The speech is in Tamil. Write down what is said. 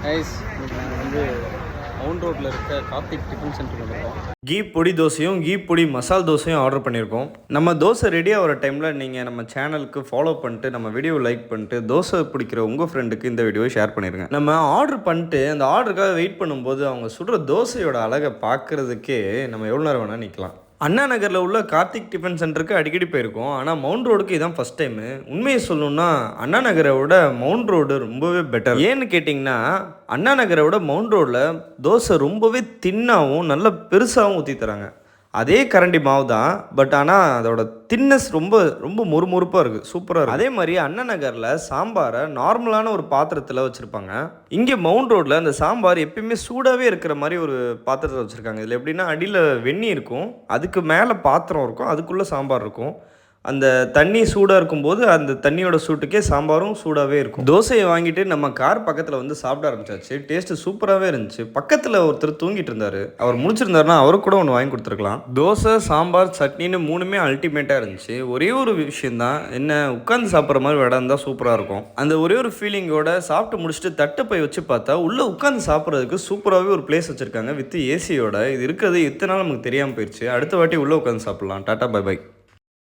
கைஸ் நாங்கள் மவுண்ட் ரோட்டில் இருக்க கார்த்திக் டிஃபன் சென்டர் வந்திருக்கோம். கீ பொடி தோசையும் கீ பொடி மசால் தோசையும் ஆர்டர் பண்ணியிருக்கோம். நம்ம தோசை ரெடியாக வர டைமில் நீங்கள் நம்ம சேனலுக்கு ஃபாலோ பண்ணிட்டு நம்ம வீடியோ லைக் பண்ணிட்டு தோசை பிடிக்கிற உங்கள் ஃப்ரெண்டுக்கு இந்த வீடியோவை ஷேர் பண்ணிடுங்க. நம்ம ஆர்டர் பண்ணிட்டு அந்த ஆர்டருக்காக வெயிட் பண்ணும்போது அவங்க சுடுற தோசையோட அழகை பார்க்குறதுக்கே நம்ம எவ்வளோ நேரம் வேணால் நிற்கலாம். அண்ணா நகரில் உள்ள கார்த்திக் டிஃபன் சென்டருக்கு அடிக்கடி போயிருக்கோம். ஆனால் மவுண்ட் ரோடுக்கு இதான் ஃபஸ்ட் டைமு. உண்மையை சொல்லணும்னா அண்ணா நகரை விட மவுண்ட் ரோடு ரொம்பவே பெட்டர். ஏன்னு கேட்டிங்கன்னா அண்ணா நகரை விட மவுண்ட் ரோடில் தோசை ரொம்பவே தின்னாகவும் நல்ல பெருசாகவும் ஊற்றி தராங்க. அதே கரண்டி மாவு தான், பட் ஆனால் அதோட தின்னஸ் ரொம்ப ரொம்ப மொறுமொறுப்பாக இருக்குது, சூப்பராக இருக்குது. அதே மாதிரி அண்ணா நகரில் சாம்பாரை நார்மலான ஒரு பாத்திரத்தில் வச்சுருப்பாங்க. இங்கே மவுண்ட் ரோட்டில் அந்த சாம்பார் எப்பயுமே சூடாகவே இருக்கிற மாதிரி ஒரு பாத்திரத்தில் வச்சுருக்காங்க. இதில் எப்படின்னா அடியில் வெந்நீர் இருக்கும், அதுக்கு மேலே பாத்திரம் இருக்கும், அதுக்குள்ளே சாம்பார் இருக்கும். அந்த தண்ணி சூடாக இருக்கும்போது அந்த தண்ணியோட சூட்டுக்கே சாம்பாரும் சூடாகவே இருக்கும். தோசையை வாங்கிட்டு நம்ம கார் பக்கத்தில் வந்து சாப்பிட ஆரம்பிச்சாச்சு. டேஸ்ட்டு சூப்பராகவே இருந்துச்சு. பக்கத்தில் ஒருத்தர் தூங்கிட்டு இருந்தார். அவர் முடிச்சிருந்தாருன்னா அவருக்கு கூட ஒன்று வாங்கி கொடுத்துருக்கலாம். தோசை சாம்பார் சட்னின்னு மூணுமே அல்டிமேட்டாக இருந்துச்சு. ஒரே ஒரு விஷயந்தான், என்ன உட்காந்து சாப்பிட்ற மாதிரி இடம் இருந்தால் சூப்பராக இருக்கும். அந்த ஒரே ஒரு ஃபீலிங்கோட சாப்பிட்டு முடிச்சுட்டு தட்டை போய் வச்சு பார்த்தா உள்ளே உட்காந்து சாப்பிட்றதுக்கு சூப்பராகவே ஒரு பிளேஸ் வச்சுருக்காங்க வித் ஏசியோட. இது இருக்கிறது இத்தனை நாள் நமக்கு தெரியாமல் போயிடுச்சு. அடுத்த வாட்டி உள்ளே உட்காந்து சாப்பிட்லாம். Tata bye by.